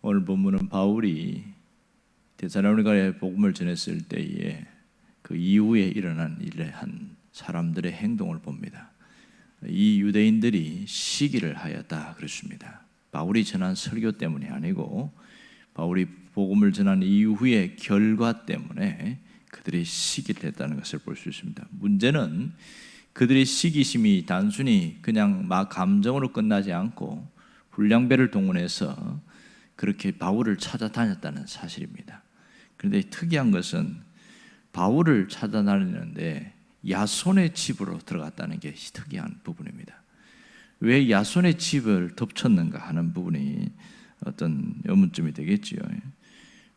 오늘 본문은 바울이 데살로니가에 복음을 전했을 때에 그 이후에 일어난 일에 한 사람들의 행동을 봅니다. 이 유대인들이 시기를 하였다 그렇습니다. 바울이 전한 설교 때문이 아니고 바울이 복음을 전한 이후의 결과 때문에 그들이 시기를 했다는 것을 볼 수 있습니다. 문제는 그들의 시기심이 단순히 그냥 막 감정으로 끝나지 않고 불량배를 동원해서 그렇게 바울을 찾아다녔다는 사실입니다. 그런데 특이한 것은 바울을 찾아다니는데 야손의 집으로 들어갔다는 게 특이한 부분입니다. 왜 야손의 집을 덮쳤는가 하는 부분이 어떤 의문점이 되겠지요.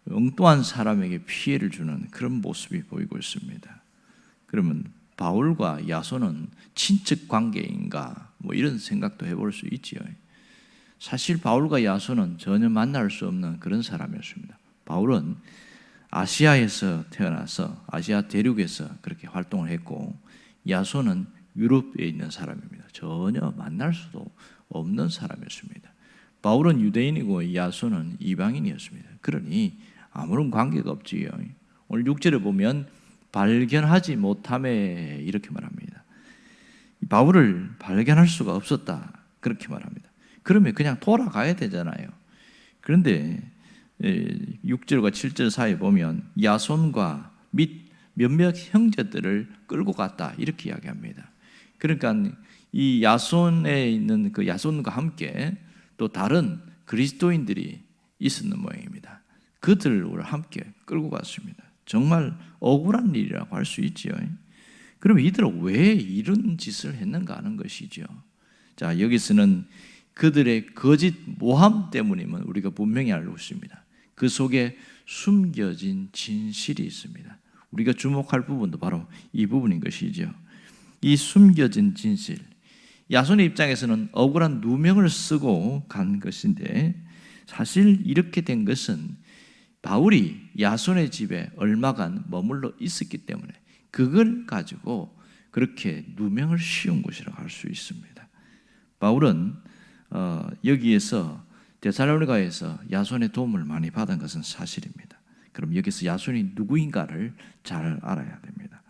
엉뚱한 사람에게 피해를 주는 그런 모습이 보이고 있습니다. 그러면 바울과 야손은 친척 관계인가 뭐 이런 생각도 해볼 수 있지요. 사실 바울과 야손은 전혀 만날 수 없는 그런 사람이었습니다. 바울은 아시아에서 태어나서 아시아 대륙에서 그렇게 활동을 했고 야손은 유럽에 있는 사람입니다. 전혀 만날 수도 없는 사람이었습니다. 바울은 유대인이고 야손은 이방인이었습니다. 그러니 아무런 관계가 없지요. 오늘 6절에 보면 발견하지 못함에 이렇게 말합니다. 바울을 발견할 수가 없었다 그렇게 말합니다. 그러면 그냥 돌아가야 되잖아요. 그런데 6절과 7절 사이에 보면 야손과 및 몇몇 형제들을 끌고 갔다 이렇게 이야기합니다. 그러니까 이 야손에 있는 그 야손과 함께 또 다른 그리스도인들이 있었는 모양입니다. 그들을 함께 끌고 갔습니다. 정말 억울한 일이라고 할 수 있지요. 그럼 이들은 왜 이런 짓을 했는가 하는 것이죠. 자, 여기서는 그들의 거짓 모함 때문임은 우리가 분명히 알고 있습니다. 그 속에 숨겨진 진실이 있습니다. 우리가 주목할 부분도 바로 이 부분인 것이죠. 이 숨겨진 진실, 야손의 입장에서는 억울한 누명을 쓰고 간 것인데 사실 이렇게 된 것은 바울이 야손의 집에 얼마간 머물러 있었기 때문에 그걸 가지고 그렇게 누명을 씌운 것이라고 할 수 있습니다. 바울은 여기에서 데살로니가에서 야손의 도움을 많이 받은 것은 사실입니다. 그럼 여기서 야손이 누구인가를 잘 알아야 됩니다.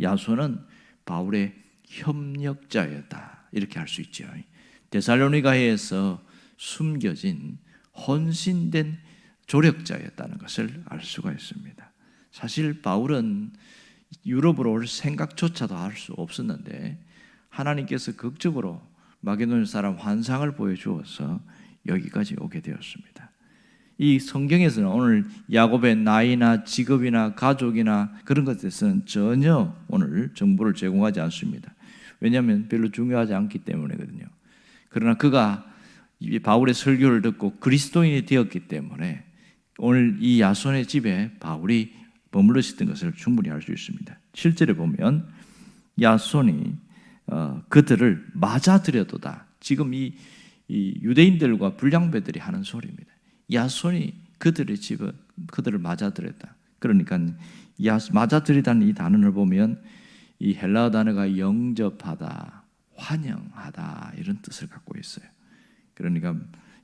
야손은 바울의 협력자였다 이렇게 할 수 있죠. 데살로니가에서 숨겨진 헌신된 조력자였다는 것을 알 수가 있습니다. 사실 바울은 유럽으로 올 생각조차도 할 수 없었는데 하나님께서 극적으로 마게도냐 사람 환상을 보여주어서 여기까지 오게 되었습니다. 이 성경에서는 오늘 야곱의 나이나 직업이나 가족이나 그런 것에서는 전혀 오늘 정보를 제공하지 않습니다. 왜냐하면 별로 중요하지 않기 때문이거든요. 그러나 그가 바울의 설교를 듣고 그리스도인이 되었기 때문에 오늘 이 야손의 집에 바울이 머물러 있었던 것을 충분히 알 수 있습니다. 7절에 보면 야손이 그들을 맞아들여도다. 지금 이 유대인들과 불량배들이 하는 소리입니다. 야손이 그들의 집을 그들을 맞아들였다. 그러니까 맞아들이다는 이 단어를 보면 이 헬라어 단어가 영접하다, 환영하다 이런 뜻을 갖고 있어요. 그러니까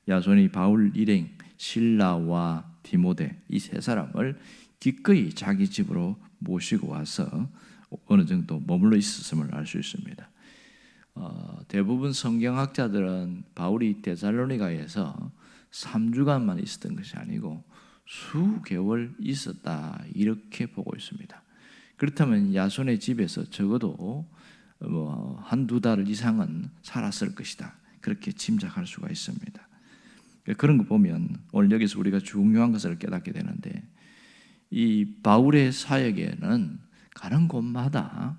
야손이 바울 일행 실라와 디모데 이 세 사람을 기꺼이 자기 집으로 모시고 와서 어느 정도 머물러 있었음을 알 수 있습니다. 대부분 성경학자들은 바울이 데살로니가에서 3주간만 있었던 것이 아니고 수개월 있었다 이렇게 보고 있습니다. 그렇다면 야손의 집에서 적어도 한두 달 이상은 살았을 것이다 그렇게 짐작할 수가 있습니다. 그런 거 보면 오늘 여기서 우리가 중요한 것을 깨닫게 되는데 이 바울의 사역에는 가는 곳마다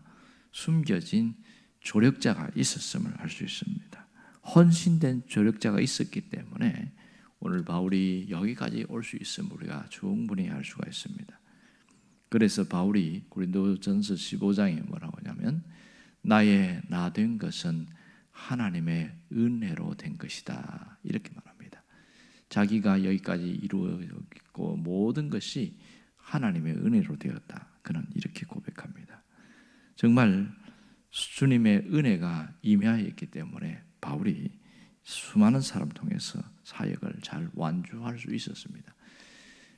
숨겨진 조력자가 있었음을 알 수 있습니다. 헌신된 조력자가 있었기 때문에 오늘 바울이 여기까지 올 수 있음을 우리가 충분히 알 수가 있습니다. 그래서 바울이 고린도전서 15장에 뭐라고 하냐면 나의 나 된 것은 하나님의 은혜로 된 것이다 이렇게 말합니다. 자기가 여기까지 이루었고 모든 것이 하나님의 은혜로 되었다. 그는 이렇게 고백합니다. 정말 주님의 은혜가 임하였기 때문에 바울이 수많은 사람 통해서 사역을 잘 완주할 수 있었습니다.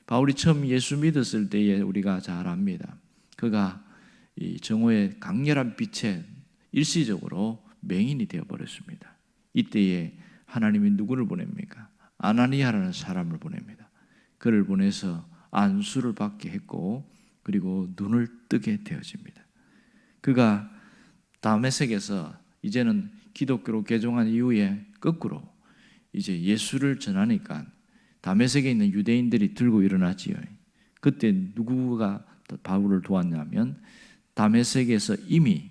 바울이 처음 예수 믿었을 때에 우리가 잘 압니다. 그가 이 정오의 강렬한 빛에 일시적으로 맹인이 되어버렸습니다. 이때에 하나님이 누구를 보냅니까? 아나니아라는 사람을 보냅니다. 그를 보내서 안수를 받게 했고 그리고 눈을 뜨게 되어집니다. 그가 다메섹에서 이제는 기독교로 개종한 이후에 거꾸로 이제 예수를 전하니까 다메섹에 있는 유대인들이 들고 일어나지요. 그때 누구가 바울을 도왔냐면 다메섹에서 이미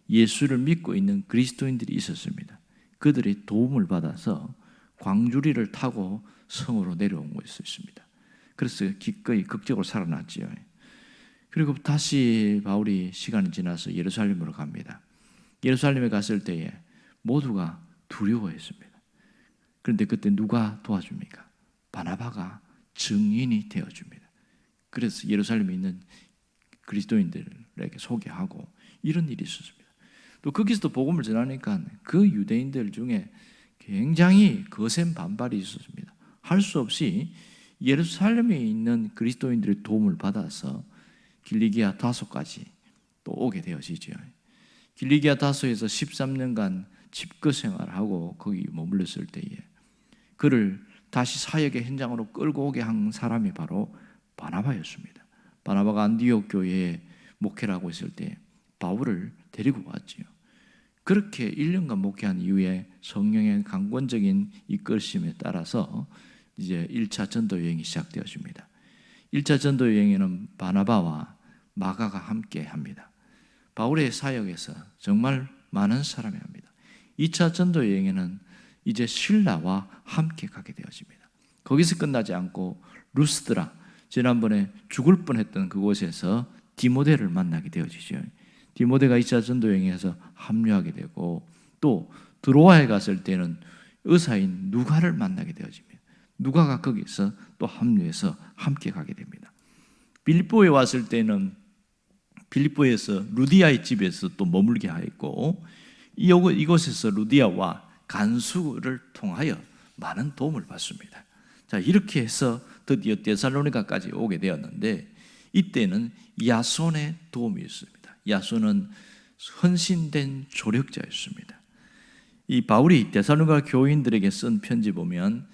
예수를 믿고 있는 그리스도인들이 있었습니다. 그들이 도움을 받아서 광주리를 타고 성으로 내려온 것이었습니다. 그래서 기꺼이 극적으로 살아났지요. 그리고 다시 바울이 시간이 지나서 예루살렘으로 갑니다. 예루살렘에 갔을 때에 모두가 두려워했습니다. 그런데 그때 누가 도와줍니까? 바나바가 증인이 되어줍니다. 그래서 예루살렘에 있는 그리스도인들에게 소개하고 이런 일이 있었습니다. 또 거기서도 복음을 전하니까 그 유대인들 중에 굉장히 거센 반발이 있었습니다. 할 수 없이 예루살렘에 있는 그리스도인들의 도움을 받아서 길리기아 다소까지 또 오게 되어지죠. 길리기아 다소에서 13년간 집거 생활하고 거기 머물렀을 때에 그를 다시 사역의 현장으로 끌고 오게 한 사람이 바로 바나바였습니다. 바나바가 안디옥 교회에 목회를 하고 있을 때 바울을 데리고 왔지요. 그렇게 1년간 목회한 이후에 성령의 강권적인 이끌심에 따라서 이제 1차 전도 여행이 시작되어집니다. 1차 전도 여행에는 바나바와 마가가 함께 합니다. 바울의 사역에서 정말 많은 사람이 합니다. 2차 전도 여행에는 이제 실라와 함께 가게 되어집니다. 거기서 끝나지 않고 루스드라, 지난번에 죽을 뻔했던 그곳에서 디모데를 만나게 되어지죠. 디모데가 2차 전도 여행에서 합류하게 되고 또 드로아에 갔을 때는 의사인 누가를 만나게 되어집니다. 누가가 거기서 또 합류해서 함께 가게 됩니다. 빌립보에 왔을 때는 빌립보에서 루디아의 집에서 또 머물게 하였고 이곳에서 루디아와 간수를 통하여 많은 도움을 받습니다. 자, 이렇게 해서 드디어 데살로니가까지 오게 되었는데 이때는 야손의 도움이 있습니다. 야손은 헌신된 조력자였습니다. 이 바울이 데살로니가 교인들에게 쓴 편지 보면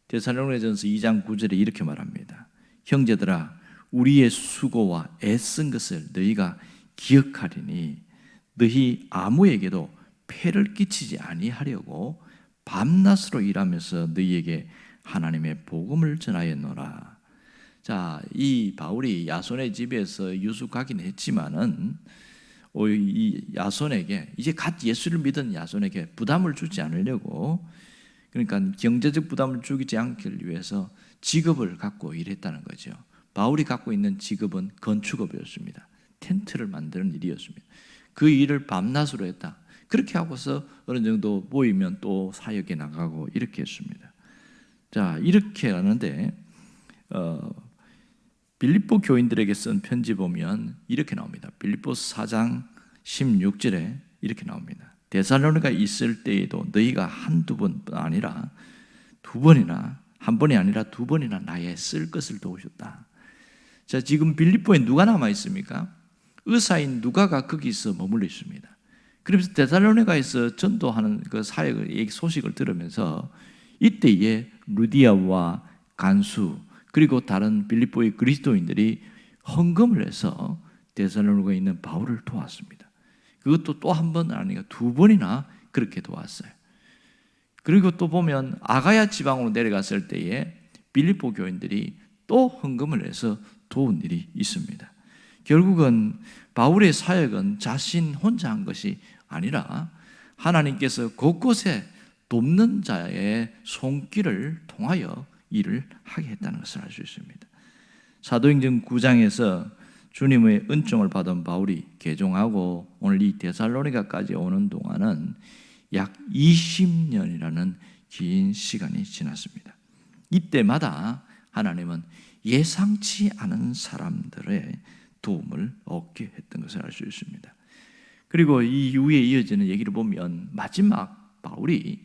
데살로니가전서 2장 9절에 이렇게 말합니다. 형제들아, 우리의 수고와 애쓴 것을 너희가 기억하리니 너희 아무에게도 폐를 끼치지 아니하려고 밤낮으로 일하면서 너희에게 하나님의 복음을 전하였노라. 자, 이 바울이 야손의 집에서 유숙하긴 했지만은 이 야손에게 이제 갓 예수를 믿은 야손에게 부담을 주지 않으려고 그러니까 경제적 부담을 주지 않기 위해서 직업을 갖고 일했다는 거죠. 바울이 갖고 있는 직업은 건축업이었습니다. 텐트를 만드는 일이었습니다. 그 일을 밤낮으로 했다. 그렇게 하고서 어느 정도 모이면 또 사역에 나가고 이렇게 했습니다. 자, 이렇게 하는데 빌립보 교인들에게 쓴 편지 보면 이렇게 나옵니다. 빌립보서 4장 16절에 이렇게 나옵니다. 데살로니가에 있을 때에도 너희가 한두 번뿐 아니라 두 번이나 한 번이 아니라 두 번이나 나의 쓸 것을 도우셨다. 자, 지금 빌립보에 누가 남아 있습니까? 의사인 누가가 거기서 머물러 있습니다. 그래서 데살로니가에서 전도하는 그 사역의 소식을 들으면서 이때에 루디아와 간수 그리고 다른 빌립보의 그리스도인들이 헌금을 해서 데살로니가에 있는 바울을 도왔습니다. 그것도 또 한 번 아니라 두 번이나 그렇게 도왔어요. 그리고 또 보면 아가야 지방으로 내려갔을 때에 빌립보 교인들이 또 헌금을 해서 도운 일이 있습니다. 결국은 바울의 사역은 자신 혼자 한 것이 아니라 하나님께서 곳곳에 돕는 자의 손길을 통하여 일을 하게 했다는 것을 알 수 있습니다. 사도행전 9장에서 주님의 은총을 받은 바울이 개종하고 오늘 이 데살로니가까지 오는 동안은 약 20년이라는 긴 시간이 지났습니다. 이때마다 하나님은 예상치 않은 사람들의 도움을 얻게 했던 것을 알 수 있습니다. 그리고 이 이후에 이어지는 얘기를 보면 마지막 바울이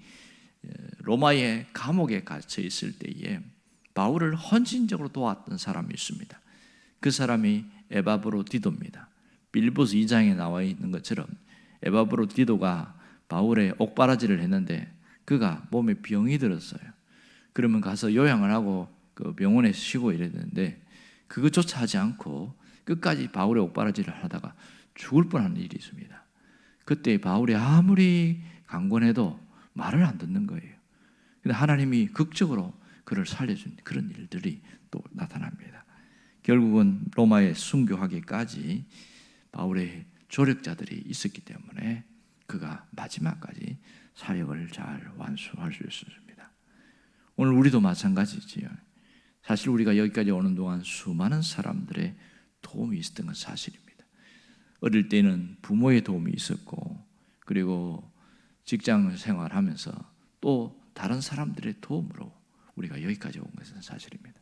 로마의 감옥에 갇혀 있을 때에 바울을 헌신적으로 도왔던 사람이 있습니다. 그 사람이 에바브로디도입니다. 빌립보서 2장에 나와 있는 것처럼 에바브로디도가 바울의 옥바라지를 했는데 그가 몸에 병이 들었어요. 그러면 가서 요양을 하고 그 병원에 쉬고 이래야 되는데 그것조차 하지 않고 끝까지 바울의 옥바라지를 하다가 죽을 뻔한 일이 있습니다. 그때 바울이 아무리 강권해도 말을 안 듣는 거예요. 근데 하나님이 극적으로 그를 살려준 그런 일들이 또 나타납니다. 결국은 로마에 순교하기까지 바울의 조력자들이 있었기 때문에 그가 마지막까지 사역을 잘 완수할 수 있었습니다. 오늘 우리도 마찬가지지요. 사실 우리가 여기까지 오는 동안 수많은 사람들의 도움이 있었던 건 사실입니다. 어릴 때는 부모의 도움이 있었고 그리고 직장 생활하면서 또 다른 사람들의 도움으로 우리가 여기까지 온 것은 사실입니다.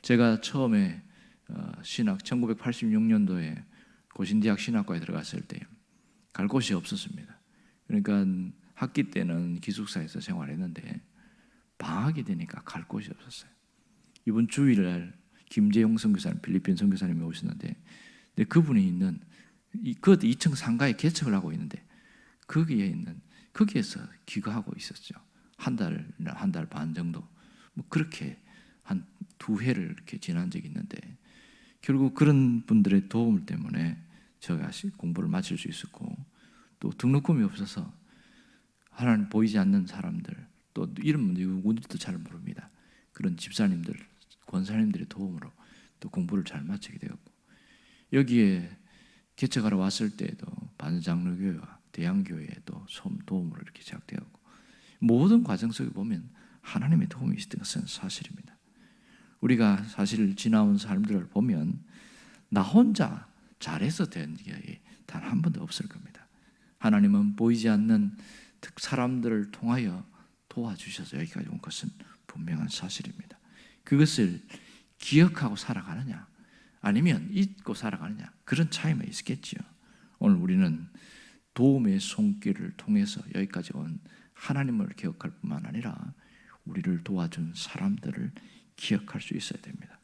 제가 처음에 신학 1986년도에 고신대학 신학과에 들어갔을 때 갈 곳이 없었습니다. 그러니까 학기 때는 기숙사에서 생활했는데 방학이 되니까 갈 곳이 없었어요. 이번 주일날 김재용 선교사님, 필리핀 선교사님이 오셨는데 근데 그분이 있는 그 2층 상가에 개척을 하고 있는데 거기에서 기거하고 있었죠. 한 달 반 정도. 뭐 그렇게 한 2회를 이렇게 지난 적이 있는데 결국 그런 분들의 도움 때문에 제가 공부를 마칠 수 있었고 또 등록금이 없어서 하나님 보이지 않는 사람들 또 이런 분들 누구들도 잘 모릅니다. 그런 집사님들, 권사님들의 도움으로 또 공부를 잘 마치게 되었고 여기에 개척하러 왔을 때에도 반장로교회와 대양교회에도 도움으로 이렇게 시작되었고 모든 과정 속에 보면 하나님의 도움이 있었던 것은 사실입니다. 우리가 사실 지나온 삶들을 보면 나 혼자 잘해서 된 게 단 한 번도 없을 겁니다. 하나님은 보이지 않는 사람들을 통하여 도와주셔서 여기까지 온 것은 분명한 사실입니다. 그것을 기억하고 살아가느냐 아니면 잊고 살아가느냐 그런 차이만 있겠지요. 오늘 우리는 도움의 손길을 통해서 여기까지 온 하나님을 기억할 뿐만 아니라 우리를 도와준 사람들을 기억할 수 있어야 됩니다.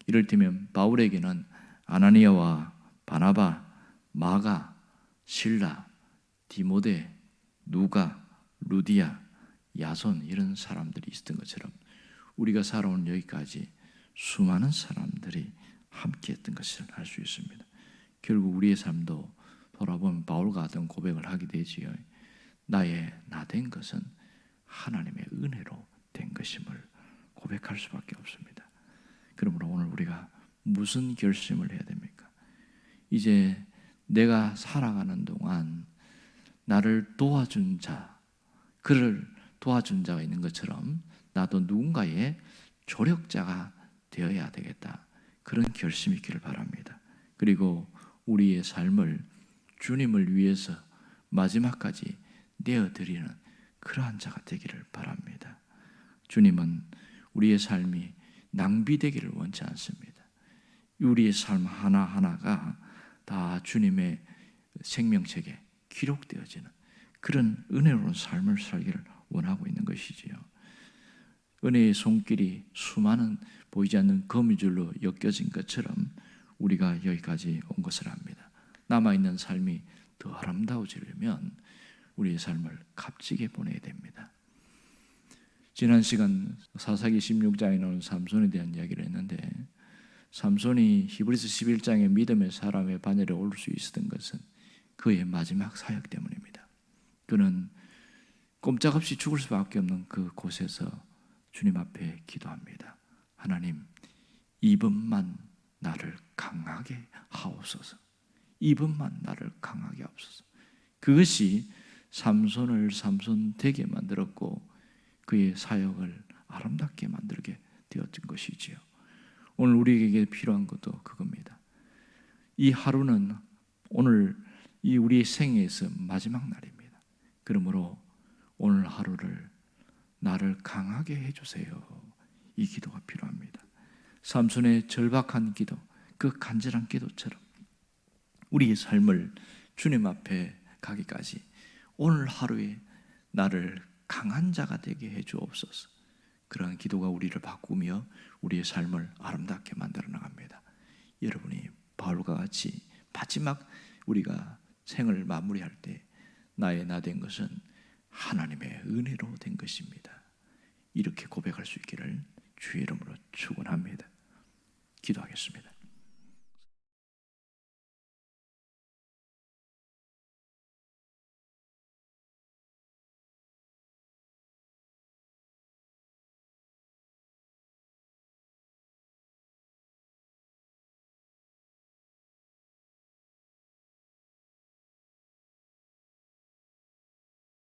이럴 때면 바울에게는 아나니아와 바나바, 마가, 실라, 디모데, 누가, 루디아, 야손 이런 사람들이 있었던 것처럼 우리가 살아온 여기까지 수많은 사람들이 함께했던 것을 알 수 있습니다. 결국 우리의 삶도 돌아보면 바울과 같은 고백을 하게 되지요. 나의 나 된 것은 하나님의 은혜로 된 것임을 고백할 수밖에 없습니다. 그러므로 오늘 우리가 무슨 결심을 해야 됩니까? 이제 내가 살아가는 동안 나를 도와준 자, 그를 도와준 자가 있는 것처럼 나도 누군가의 조력자가 되어야 되겠다. 그런 결심이 있기를 바랍니다. 그리고 우리의 삶을 주님을 위해서 마지막까지 내어드리는 그러한 자가 되기를 바랍니다. 주님은 우리의 삶이 낭비되기를 원치 않습니다. 우리의 삶 하나하나가 다 주님의 생명책에 기록되어지는 그런 은혜로운 삶을 살기를 원하고 있는 것이지요. 은혜의 손길이 수많은 보이지 않는 거미줄로 엮여진 것처럼 우리가 여기까지 온 것을 압니다. 남아있는 삶이 더 아름다워지려면 우리의 삶을 값지게 보내야 됩니다. 지난 시간 사사기 16장에 나오는 삼손에 대한 이야기를 했는데 삼손이 히브리서 11장의 믿음의 사람의 반열에 오를 수 있었던 것은 그의 마지막 사역 때문입니다. 그는 꼼짝없이 죽을 수밖에 없는 그 곳에서 주님 앞에 기도합니다. 하나님, 이번만 나를 강하게 하옵소서. 이번만 나를 강하게 하옵소서. 그것이 삼손을 삼손 되게 만들었고 그의 사역을 아름답게 만들게 되었던 것이지요. 오늘 우리에게 필요한 것도 그겁니다. 이 하루는 오늘 이 우리의 생애에서 마지막 날입니다. 그러므로 오늘 하루를 나를 강하게 해주세요. 이 기도가 필요합니다. 삼손의 절박한 기도, 그 간절한 기도처럼 우리의 삶을 주님 앞에 가기까지 오늘 하루에 나를 강한 자가 되게 해 주옵소서. 그러한 기도가 우리를 바꾸며 우리의 삶을 아름답게 만들어 나갑니다. 여러분이 바울과 같이 마지막 우리가 생을 마무리할 때 나의 나 된 것은 하나님의 은혜로 된 것입니다. 이렇게 고백할 수 있기를 주의 이름으로 축원합니다. 기도하겠습니다.